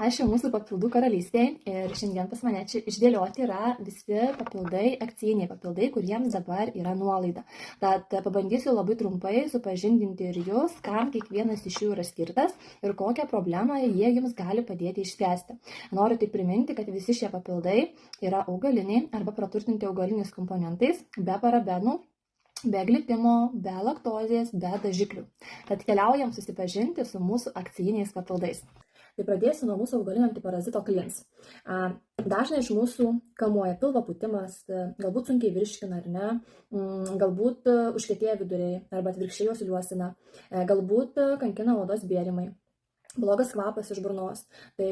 Aš jau mūsų papildų karalystėje ir šiandien pas mane čia išdėlioti yra visi papildai, akcijiniai papildai, kuriems dabar yra nuolaida. Tad pabandysiu labai trumpai supažindinti ir jūs, kam kiekvienas iš jų yra skirtas ir kokią problemą jie jums gali padėti išspręsti. Noriu tik priminti, kad visi šie papildai yra augaliniai arba praturtinti augaliniais komponentais, be parabenų, be glitimo, be laktozės, be dažiklių. Tad keliaujam susipažinti su mūsų akcijiniais papildais. Tai pradėsiu nuo mūsų augalinio antiparazito Cleans. Dažnai iš mūsų kamuoja pilvo pūtimas, galbūt sunkiai virškina ar ne, galbūt užkietėję viduriai arba atvirkščiai jos liuosina, galbūt kankina odos bėrimai, blogas kvapas iš burnos. Tai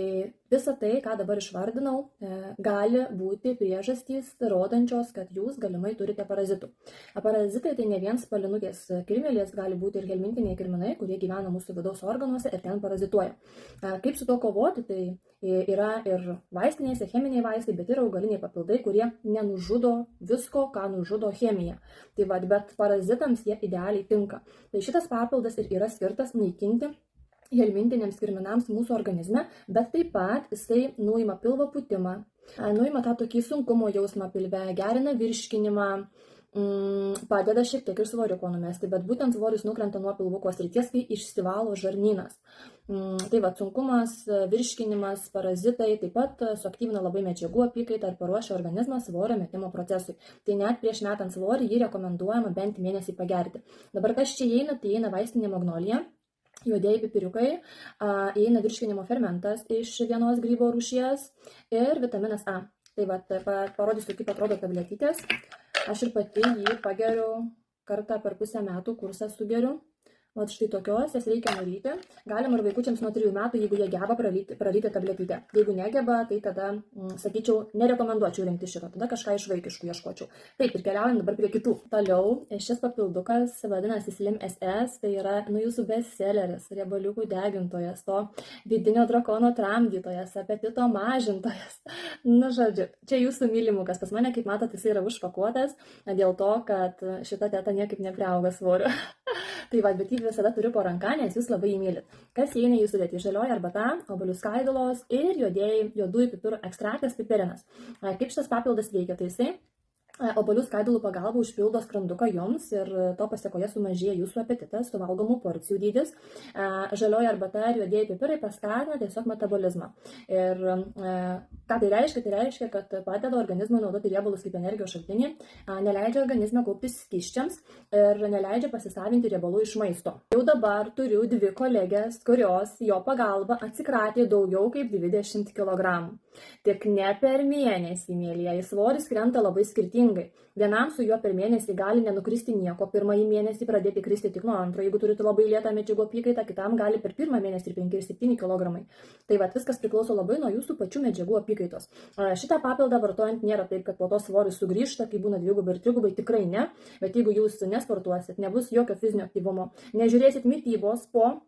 visa tai, ką dabar išvardinau, gali būti priežastys rodančios, kad jūs galimai turite parazitų. Parazitai tai ne vien spalinukės kirmėlės, gali būti ir helmintiniai kirminai, kurie gyvena mūsų vidaus organuose ir ten parazituoja. Kaip su to kovoti, tai yra ir vaistinėse, cheminiai vaistai, bet ir augaliniai papildai, kurie nenužudo visko, ką nužudo chemija. Tai bet parazitams jie idealiai tinka. Tai šitas papildas ir yra skirtas naikinti helmintiniams kirminams mūsų organizme, bet taip pat jisai nuima pilvo pūtimą, nuima tą tokį sunkumo jausmą pilve, gerina virškinimą, padeda šiek tiek ir svoriuko numesti, bet būtent svoris nukrenta nuo pilvuko srities, kai išsivalo žarnynas. Tai va, sunkumas, virškinimas, parazitai taip pat suaktyvina labai medžiagų apykaitą ir paruošia organizmą svorio metimo procesui. Tai net prieš metant svorį jį rekomenduojama bent mėnesį pagerti. Dabar kas čia įeina, tai įeina vaistinė magnolija. Juodieji pipiriukai, įeina virškinimo fermentas iš vienos grybo rūšies ir vitaminas A. Tai va, parodysiu, kaip atrodo tabletytės. Aš ir pati jį pageriu kartą per pusę metų, kursą sugeriu. O štai tokios, jas reikia nuryti. Galima ir vaikučiams nuo 3 metų, jeigu jie geba praryti tabletytę. Jeigu negeba, tai tada, sakyčiau, nerekomenduočiau rinkti šito, tada kažką iš vaikiškų ieškočiau. Taip, ir keliaujam dabar prie kitų. Toliau, šis papildukas vadinasi Slim SS, tai yra jūsų bestselleris, riebaliukų degintojas, to vidinio drakono tramdytojas, apetito mažintojas. Na, žodžiu, čia jūsų mylimukas. Pas mane, kaip matot, jis yra užpakuotas dėl to, kad šita teta niekaip nepriauga svorio. Tai va, bet jį visada turiu po ranką, nes jūs labai įmylit. Kas įeina į sudėtį? Žalioji arbata, obuolių skaidulos ir juodųjų pipirų ekstraktas piperinas. Kaip šitas papildas veikia? Tai jisai obuolių skaidulų pagalba užpildo skranduką jums ir to pasiekoje sumažėja jūsų apetitas, suvalgomų porcijų dydis. Žalioji arbata ir juodieji pipirai paskatina tiesiog metabolizmą. Ir ką tai reiškia? Tai reiškia, kad padeda organizmui naudoti riebalus kaip energijos šaltinį, neleidžia organizme kauptis skysčiams ir neleidžia pasisavinti riebalų iš maisto. Jau dabar turiu 2 kolegės, kurios jo pagalba atsikratė daugiau kaip 20 kg. Tik ne per mėnesį, mėlyje, svoris krenta labai skirtingai. Vienam su juo per mėnesį gali nenukristi nieko, pirmąjį mėnesį pradėti kristi tik nuo antro, jeigu turite labai lėtą medžiagų apykaitą, kitam gali per pirmą mėnesį ir 5-7 kg. Tai va, viskas priklauso labai nuo jūsų pačių medžiagų apykaitos. Šitą papildą vartojant nėra taip, kad po to svoris sugrįžta, kai būna 2 ir 3, tikrai ne, bet jeigu jūs nesportuosit, nebus jokio fizinio aktyvumo, nežiūrėsit mitybos po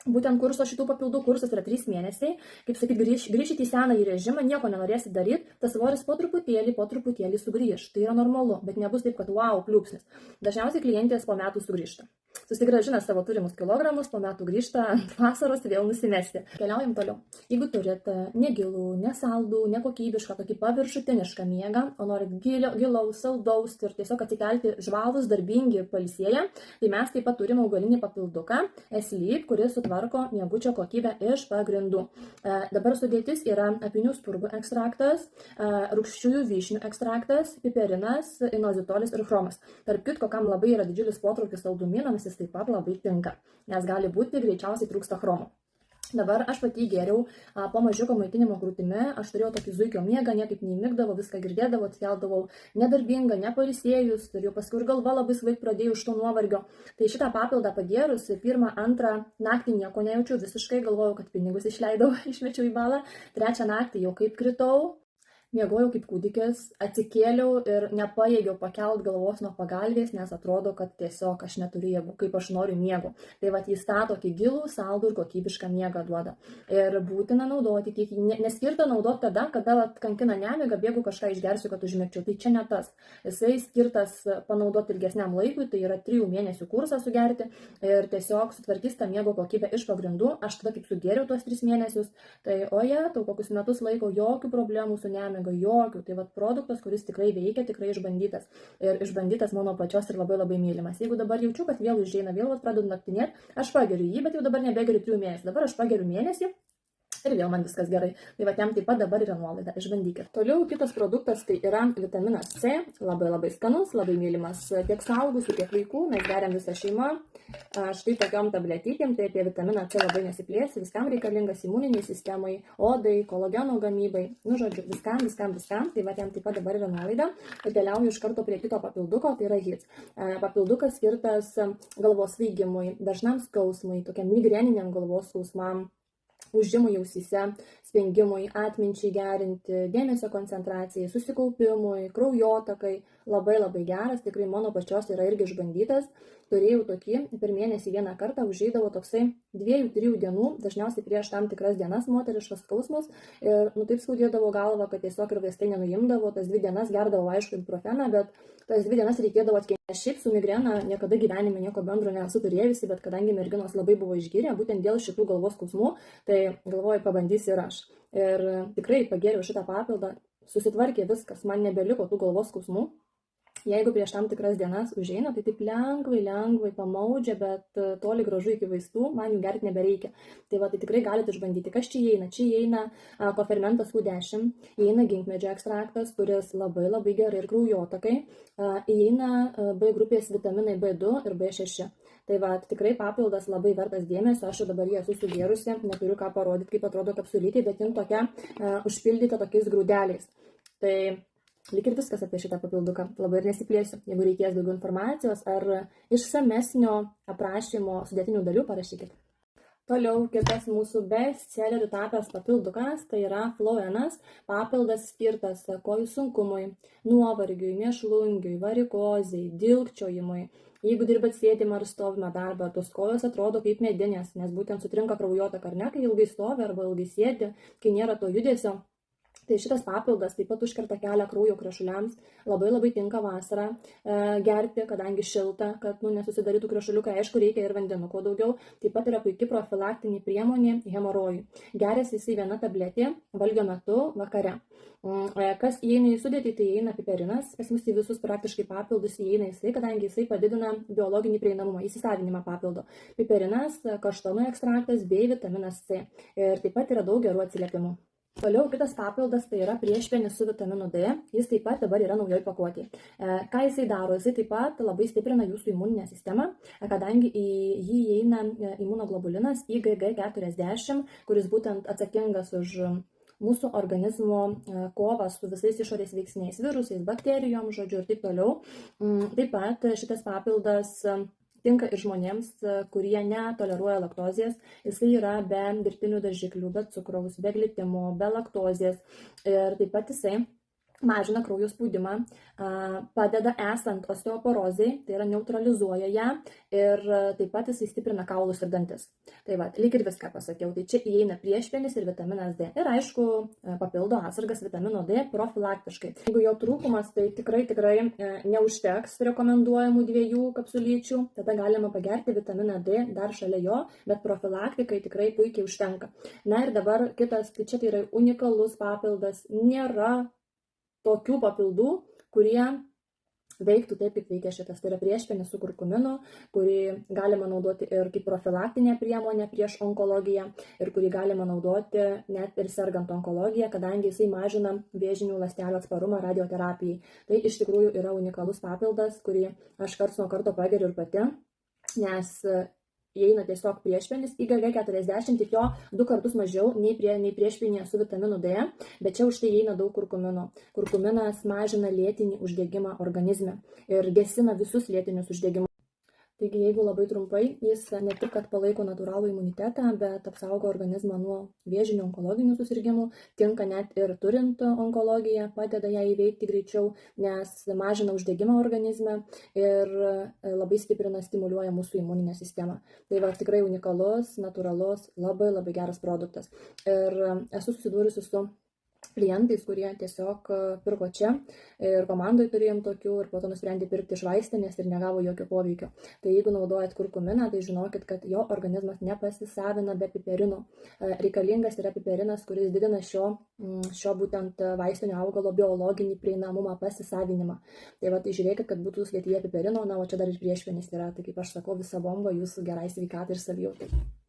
būtent kurso, šitų papildų kursas yra 3 mėnesiai, kaip sakyt, grįžit į senąjį režimą, nieko nenorėsit daryti, tas svoris po truputėlį sugrįž. Tai yra normalu, bet nebus taip, kad wow, pliūpsnis. Dažniausiai klientės po metų sugrįžta. Susigrąžina savo turimus kilogramus, po metų grįžta ant vasaros vėl nusimesti. Keliaujam toliau. Jeigu turit negilų, nesaldų, nekokybišką, tokį paviršutinišką miegą, o norit gilaus, saldaus ir tiesiog atsikelti žvalūs, darbingi, pailsėję, tai mes taip pat turime augalinį papilduką Sleep, kuris sutvarko miegučio kokybę iš pagrindų. Dabar sudėtis yra apynių spurgų ekstraktas, rūgščiųjų vyšnių ekstraktas, piperinas, inozitolis ir chromas. Tarp kitko, kam labai yra didžiulis potraukis saldumynams, jis taip pat labai tinka, nes gali būti greičiausiai trūksta chromo. Dabar aš pati geriau po mažiuko maitinimo krūtimi, aš turėjau tokį zuikio miegą, niekaip neįmigdavau, viską girdėdavau, atsikeldavau nedarbinga, nepailsėjus, turėjau paskui ir galva labai svaig pradėjau iš to nuovargio. Tai šitą papildą pagėrus, 1, 2 naktį nieko nejaučiau, visiškai galvojau, kad pinigus išleidau, išmečiau į balą, 3 naktį jau kaip kritau. Miegojau kaip kūdikis, atsikėliau ir nepajėgiau pakelt galvos nuo pagalvės, nes atrodo, kad tiesiog aš neturiu jėgų, kaip aš noriu miego. Tai vat jis tą tokį gilų, saldų ir kokybišką miegą duoda. Ir būtina naudoti, neskirta naudoti tada, kada vat kankina nemiga, bėgu kažką išgersiu, kad užmigčiau. Tai čia ne tas. Jisai skirtas panaudoti ilgesniam laikui, tai yra 3 mėnesių kursą sugerti ir tiesiog sutvarkys tą miego kokybę iš pagrindų. Aš tada kaip sugėriau tuos 3 mėnesius, tai oje, tau kokius metus laiko, jokių problemų su nemiga. Jokių, tai vat produktas, kuris tikrai veikia, tikrai išbandytas. Ir išbandytas mano pačios ir labai labai mylimas. Jeigu dabar jaučiu, kad vėl užeina, vėl pradedu naktinėti, aš pageriu jį, bet jau dabar nebegeriu 3 mėnesių. Dabar aš pageriu mėnesį. Ir vėl man viskas gerai. Tai va, jam taip pat dabar yra nuolaida. Išbandykit. Toliau kitas produktas tai yra vitaminas C. Labai labai skanus, labai mylimas tiek suaugusių, tiek vaikų. Mes geriam visą šeimą. Štai tokiom tabletytėm, tai apie vitaminą C labai nesiplėsiu. Viskam reikalingas imuniniai sistemai, odai, kolageno gamybai. Nu, žodžiu, viskam. Tai va, jam taip pat dabar yra nuolaida. Keliauju iš karto prie kito papilduko, tai yra HITS. Papildukas skirtas galvos svaigimui, dažnam skausmui, tokiam migreniniam galvos skausmam, užimui ausyse, spengimui, atminčiai gerinti, dėmesio koncentracijai, susikaupimui, kraujotakai. Labai labai geras, tikrai mano pačios yra irgi išbandytas. Turėjau tokį, per mėnesį vieną kartą užeidavo toksai 2-3 dienų, dažniausiai prieš tam tikras dienas moteriškas skausmus. Ir taip skaudėdavo galvą, kad tiesiog ir vaistai nenuimdavo. Tas 2 dienas gerdavo aišku ibuprofeną, bet tas 2 dienas reikėdavo atkeisti. Šiaip su migrena niekada gyvenime nieko bendro nesu turėjusi, bet kadangi merginos labai buvo išgyrę, būtent dėl šitų galvos skausmų, tai galvoju, pabandysiu ir aš. Ir tikrai pagėriau šitą papildą, susitvarkė viskas, man nebeliko tų galvos skausmų. Jeigu prieš tam tikras dienas užeina, tai taip lengvai pamaudžia, bet toli gražu iki vaistų, man jų gerti nebereikia. Tai va, tai tikrai galite išbandyti, kas čia įeina. Čia įeina kofermentas Q10, įeina ginkmedžio ekstraktas, kuris labai labai gerai ir kraujotakai, įeina B grupės vitaminai B2 ir B6. Tai va, tikrai papildas labai vertas dėmesio, aš jau dabar jį esu sugėrusi, neturiu ką parodyti, kaip atrodo kapsulytė, bet jin tokia užpildyta tokiais grūdeliais. Tai lyg ir viskas apie šitą papilduką, labai ir nesiplėsiu. Jeigu reikės daugiau informacijos ar išsamesnio aprašymo sudėtinių dalių, parašykit. Toliau kitas mūsų bestselleriu tapęs papildukas, tai yra Floenas, papildas skirtas kojų sunkumui, nuovargiui, mėšlungiui, varikozei, dilgčiojimui. Jeigu dirbat sėdimą ar stovimą darbą, tos kojos atrodo kaip medinės, nes būtent sutrinka kraujotaka, ar ne, kai ilgai stovi arba ilgai sėdi, kai nėra to judesio. Tai šitas papildas taip pat užkerta kelią kraujo krešuliams, labai tinka vasarą gerti, kadangi šilta, kad nesusidarytų krešuliukai, aišku, reikia ir vandenuko daugiau. Taip pat yra puikia profilaktinė priemonė hemorojui. Geriasi jisai viena tabletė valgio metu vakare. Kas įeina į sudėtį, tai įeina piperinas, pas mus į visus praktiškai papildus įeina jisai, kadangi jisai padidina biologinį prieinamumą, įsisavinimą papildo. Piperinas, kaštonų ekstraktas bei vitaminas C. Ir taip pat yra daug gerų atsiliepimų. Toliau kitas papildas tai yra priešpienis su vitaminu D, jis taip pat dabar yra naujoj pakuotėje. Ką jisai daro? Jisai taip pat labai stiprina jūsų imuninę sistemą, kadangi į jį įeina imunoglobulinas IgG40, kuris būtent atsakingas už mūsų organizmo kovą su visais išorės veiksniais, virusais, bakterijom, žodžiu ir taip toliau. Taip pat šitas papildas tinka ir žmonėms, kurie netoleruoja laktozės. Jisai yra be dirbtinių dažiklių, be cukraus, be glitimo, be laktozės. Ir taip pat jisai mažina kraujo spaudimą, padeda esant osteoporozei, tai yra neutralizuoja ją ir taip pat jisai stiprina kaulus ir dantis. Tai va, lyg ir viską pasakiau. Tai čia įeina priešpienis ir vitaminas D. Ir aišku, papildo atsargas vitamino D profilaktiškai. Jeigu jo trūkumas, tai tikrai neužteks rekomenduojamų 2 kapsulyčių. Tada galima pagerti vitaminą D dar šalia jo, bet profilaktikai tikrai puikiai užtenka. Na ir dabar kitas, tai čia tai yra unikalus papildas, nėra tokių papildų, kurie veiktų taip, kaip veikia šitas. Tai yra priešpienis su kurkuminu, kurį galima naudoti ir kaip profilaktinė priemonė prieš onkologiją ir kurį galima naudoti net ir sergant onkologiją, kadangi jisai mažina vėžinių ląstelių atsparumą radioterapijai. Tai iš tikrųjų yra unikalus papildas, kurį aš karts nuo karto pageriu ir pati, nes įeina tiesiog priešpienis IgG40, tik jo 2 kartus mažiau nei priešpienyje su vitaminu D, bet čia už tai įeina daug kurkumino. Kurkuminas mažina lėtinį uždegimą organizme ir gesina visus lėtinius uždegimus. Taigi, jeigu labai trumpai, jis ne tik, kad palaiko natūralų imunitetą, bet apsaugo organizmą nuo vėžinių onkologinių susirgymų, tinka net ir turint onkologiją, padeda ją įveikti greičiau, nes mažina uždegimą organizme ir labai stiprina, stimuliuoja mūsų imuninę sistemą. Tai va tikrai unikalus, natūralus, labai labai geras produktas. Ir esu susidūrusi su klientais, kurie tiesiog pirko čia ir komandoje turėjom tokių ir po to nusprendė pirkti iš vaistinės ir negavo jokio poveikio. Tai jeigu naudojat kurkuminą, tai žinokit, kad jo organizmas nepasisavina be piperino. Reikalingas yra piperinas, kuris didina šio būtent vaistinio augalo biologinį prieinamumą, pasisavinimą. Tai va, tai žiūrėkit, kad būtų sudėtyje piperino, na, o čia dar ir priešvienis yra. Tai kaip aš sakau, visa bomba jūsų gerai sveikatai ir savijautai.